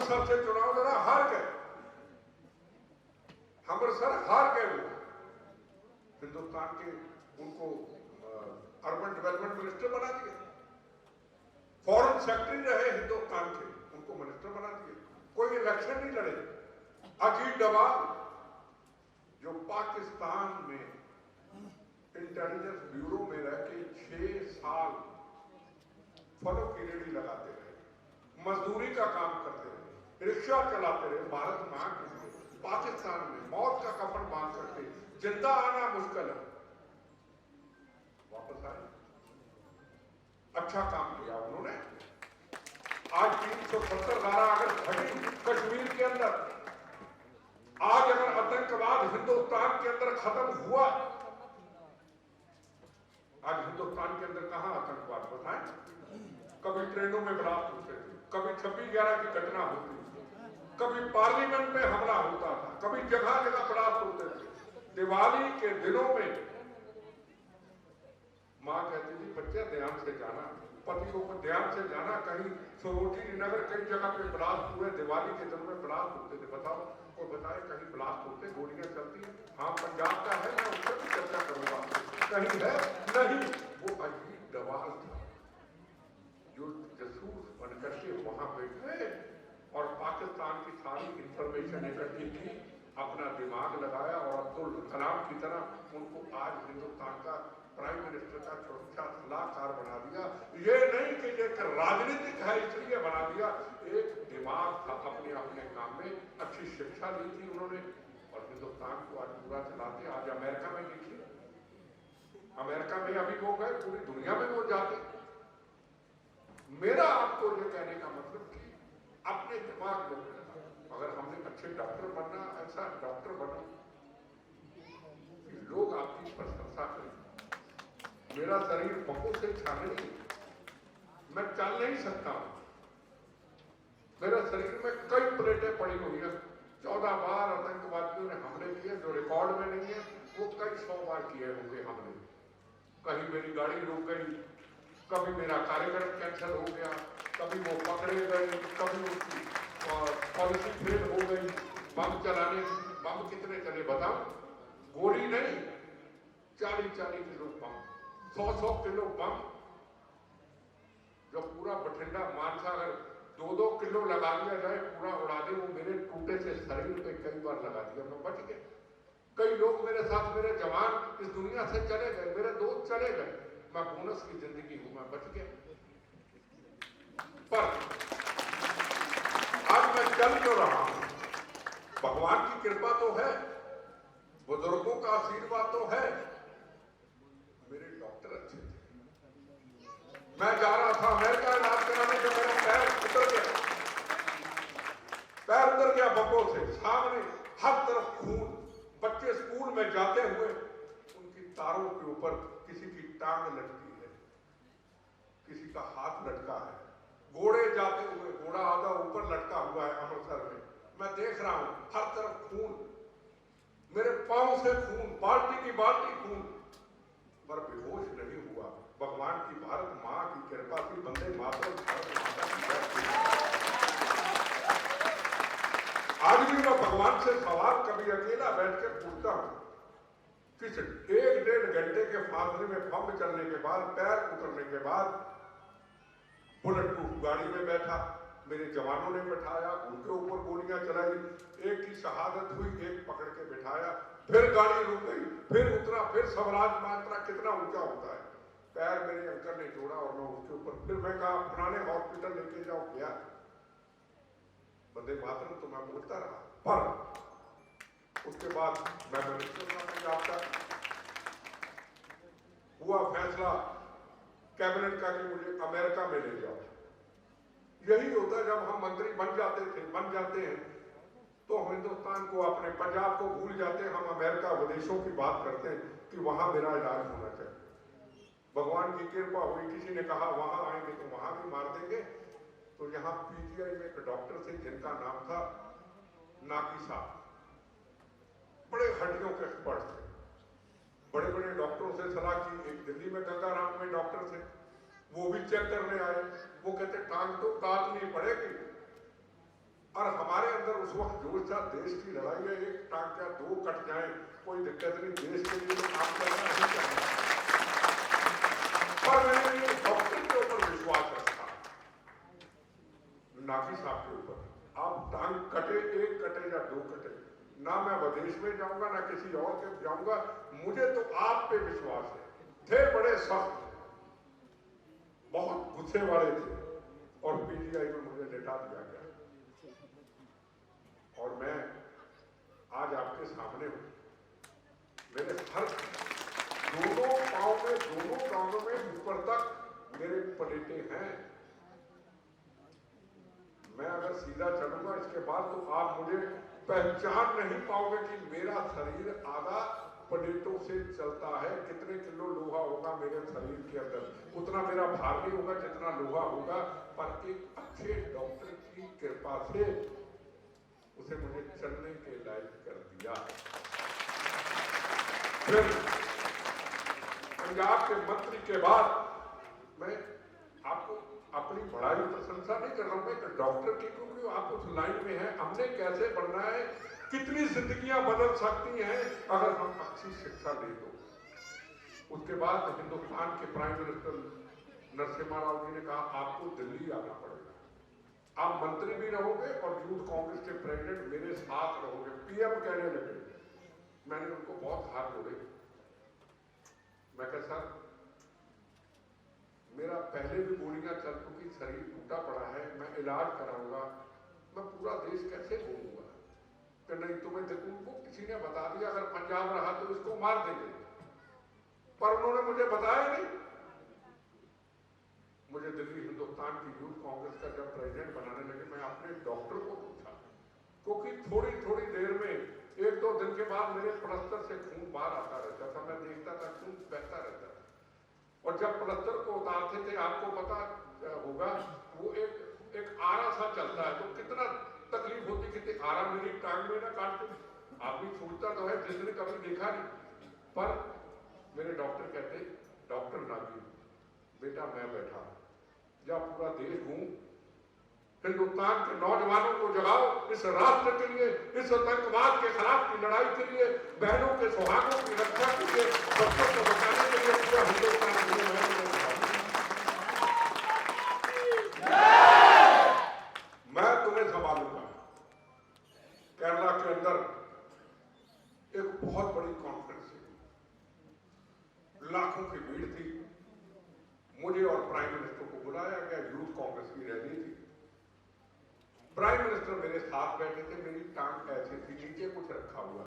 अमृतसर से चुनाव लड़ा, हार गए। अमृतसर हार गए। वो हिंदुस्तान के उनको अर्बन डेवलपमेंट मिनिस्टर बना दिए, फॉरेन सेक्रेटरी रहे हिंदुस्तान के, उनको मिनिस्टर बना दिए, कोई इलेक्शन नहीं लड़े। अजीत डोभाल जो पाकिस्तान में इंटेलिजेंस ब्यूरो में रह के 6 साल फलों की रेडी लगाते रहे, मजदूरी का काम करते रहे, रिक्शा चलाते रहे, भारत मां के लिए पाकिस्तान में मौत का कफन बांध करके जिंदा आना मुश्किल है, वापस आए। अच्छा काम किया उन्होंने। आज 370 धारा अगर हटी कश्मीर के अंदर, आज अगर आतंकवाद हिंदुस्तान के अंदर खत्म हुआ, आज हिंदुस्तान के अंदर कहां आतंकवाद बताएं? कभी ट्रेनों में ब्लास्ट होते थे, कभी 26/11 की घटना होती थी, कभी पार्लियामेंट में हमला होता था, कभी जगह जगह ब्लास्ट होते थे। दिवाली के दिनों में मां कहती थी बच्चे ध्यान से जाना, पतियों को ध्यान से जाना, कहीं सरोजिनी नगर कई जगह पे ब्लास्ट हुए, दिवाली के दिन में ब्लास्ट होते थे। बताओ कोई बताए कहीं ब्लास्ट होते, गोलियां चलती हैं? हाँ पंजाब का है, मैं उससे भी चर्चा करूंगा। कहीं है नहीं। वो अजीत डोभाल था जो जासूस बनकर के वहां बैठे और पाकिस्तान की सारी इंफॉर्मेशन इकट्ठी की, अपना दिमाग लगाया और अब्दुल कलाम की तरह उनको आज हिंदुस्तान का प्राइम मिनिस्टर का सुरक्षा सलाहकार बना दिया। ये नहीं कि एक राजनीतिक है इसलिए बना दिया, एक दिमाग था, अपने अपने काम में अच्छी शिक्षा ली थी उन्होंने और हिंदुस्तान को आज पूरा चलाते। आज अमेरिका में देखिए, अमेरिका में अभी वो गए, पूरी दुनिया में वो जाते। मेरा आपको ये कहने का मतलब कि अपने दिमाग में, अगर हमने अच्छे डॉक्टर बनना, ऐसा डॉक्टर बनो कि लोग आपकी प्रशंसा करें। मेरा शरीर पप्पू से छाने नहीं, मैं चल नहीं सकता हूं, मेरे शरीर में कई प्लेटें पड़ी हुई है। 14 बार आतंकवादियों ने हमले किए, जो रिकॉर्ड में नहीं है, वो कई 100 बार किए होंगे हमले। कहीं मेरी गाड़ी रुक गई, कभी मेरा कार्यक्रम कैंसिल हो गया, कभी वो पकड़े गए, कभी उसकी पॉलिसी फेल हो गई, बम चलाने, बम कितने चले बताओ? गोली नहीं, 40-40 किलो बम, 100-100 किलो बम, जो पूरा बठिंडा मानसा अगर 2-2 किलो लगा दिया जाए, पूरा उड़ा दे, वो मेरे टूटे से शरीर पे कई बार लगा दिया, मैं बच गया। कई लोग मेरे साथ, मेरे जवान इस दुनिया से चले गए, मेरे दोस्त चले गए, मैं बोनस की जिंदगी हूं, मैं बच गया। पर आज मैं चल क्यों रहा हूं? भगवान की कृपा तो है, बुजुर्गों का आशीर्वाद तो है, मेरे डॉक्टर अच्छे थे। मैं जा रहा था अमेरिका इलाज कराने, जब मेरा पैर उतर गया बब्बों से, सामने हर तरफ खून, बच्चे स्कूल में जाते हुए उनकी तारों के ऊपर किसी की टांग लटकी है, किसी का हाथ लटका है, घोड़े जाते हुए घोड़ा आधा ऊपर लटका हुआ है अमृतसर में, मैं देख रहा हूं हर तरफ खून, मेरे पांव से खून, बाल्टी की बाल्टी खून, पर बेहोश नहीं हुआ। भगवान की, भारत मां की कृपा थी। वंदे मातरम। आज भी मैं भगवान से सवाल कभी अकेला बैठकर पूछता हूं कि 1-1.5 घंटे के फासले में पंप चलने के बाद, पैर उतरने के बाद, बुलेट प्रूफ गाड़ी में बैठा, मेरे जवानों ने बैठाया, उनके ऊपर गोलियां चलाई, एक की शहादत हुई, एक पकड़ के बैठाया, फिर गाड़ी रुक गई, फिर उतरा, फिर स्वराज मात्रा कितना ऊंचा होता है, पैर मेरे अंकल ने जोड़ा और मैं उसके ऊपर, फिर मैं कहा पुराने हॉस्पिटल लेके जाओ, गया, वंदे मातरम तो मैं बोलता रहा। पर उसके बाद मैं मिनिस्टर था पंजाब का, हुआ फैसला कैबिनेट का कि मुझे अमेरिका में ले जाओ। यही होता जब हम मंत्री बन जाते हैं तो हम हिंदुस्तान को, अपने पंजाब को भूल जाते हैं, हम अमेरिका, विदेशों की बात करते हैं कि वहां मेरा इलाज होना चाहिए। भगवान की कृपा हुई, किसी ने कहा वहां आएंगे तो वहां भी मार देंगे, तो यहाँ पीजीआई में एक डॉक्टर थे जिनका नाम था नाकी साहब, बड़े हड्डियों के एक्सपर्ट थे, बड़े बड़े डॉक्टरों से सलाह की। एक दिल्ली में गंगाराम में डॉक्टर थे, वो भी चेक करने आए, वो कहते टांग तो काटनी पड़ेगी, और हमारे अंदर उस वक्त जोश था, देश की लड़ाई है, एक टांग क्या दो कट जाए कोई दिक्कत नहीं, देश के लिए तो काम करना ही चाहिए। पर मैंने ये डॉक्टर के ऊपर विश्वास रखा, नाफी साहब के ऊपर। आप टांग कटे, एक कटे या दो कटे, ना मैं विदेश में जाऊंगा ना किसी और के जाऊंगा, मुझे तो आप पे विश्वास है। थे बड़े सख्त, बहुत गुस्से वाले थे, और पीजीआई में मुझे लेटा दिया गया। और मैं आज आपके सामने हूं, मेरे हर दोनों पांव में, दोनों कानों में ऊपर तक मेरे प्लेटें हैं। मैं अगर सीधा चलूंगा इसके बाद तो आप मुझे पहचान नहीं पाओगे कि मेरा शरीर आधा प्लेटों से चलता है। कितने किलो लोहा होगा मेरे शरीर के अंदर, उतना मेरा भार नहीं होगा जितना लोहा होगा, पर एक अच्छे डॉक्टर की कृपा से उसे मुझे चलने के लायक कर दिया। फिर पंजाब के मंत्री के बाद मैं आपको अपनी बड़ाई प्रशंसा नहीं कर रहा हूं, मैं डॉक्टर की, क्योंकि आप उस लाइन में है। हमने कैसे बढ़ना है, कितनी जिंदगियां बदल सकती हैं अगर हम अच्छी शिक्षा ले तो। उसके बाद हिंदुस्तान के प्राइम मिनिस्टर नरसिम्हा राव जी ने कहा आपको दिल्ली आना पड़ेगा, आप मंत्री भी रहोगे और यूथ कांग्रेस के प्रेसिडेंट मेरे साथ रहोगे, पीएम कहने लगे। मैंने उनको बहुत हाथ जोड़े, मैं कहा सर मेरा पहले भी गोलियां चल चुकी, शरीर टूटा पड़ा है, मैं इलाज कराऊंगा, मैं पूरा देश कैसे घूमूंगा? कि नहीं तुम्हें उनको किसी ने बता दिया अगर पंजाब रहा तो इसको मार देंगे, पर उन्होंने मुझे बताया नहीं। मुझे दिल्ली हिंदुस्तान की यूथ कांग्रेस का जब प्रेसिडेंट बनाने लगे, मैं अपने डॉक्टर को पूछा, क्योंकि थोड़ी थोड़ी देर में, एक दो दिन के बाद मेरे प्लस्तर से खून बाहर आता रहता था, मैं देखता था खून बहता रहता था। और जब प्लस्तर को उतारते थे, आपको पता होगा वो एक आरा सा चलता है, तो कितना तकलीफ होती, कितनी आरा मेरी टांग में ना काटते। आप भी सोचता तो है, जिसने कभी देखा नहीं। पर मेरे डॉक्टर कहते, डॉक्टर नागी बेटा मैं बैठा, जब पूरा देश घूम, हिंदुस्तान के नौजवानों को जगाओ इस राष्ट्र के लिए, इस आतंकवाद के खिलाफ की लड़ाई के लिए, बहनों के सुहागों की रक्षा के लिए, बच्चों को बचाने के लिए पूरा हिंदुस्तान के लिए मैं तुम्हें संभालूंगा। केरला के अंदर एक बहुत बड़ी कॉन्फ्रेंस थी, लाखों की भीड़ थी, मुझे और प्राइम मिनिस्टर को बुलाया गया, यूथ कांग्रेस की रैली थी। प्राइम मिनिस्टर मेरे साथ बैठे थे, मेरी टांग ऐसी थी, नीचे कुछ रखा हुआ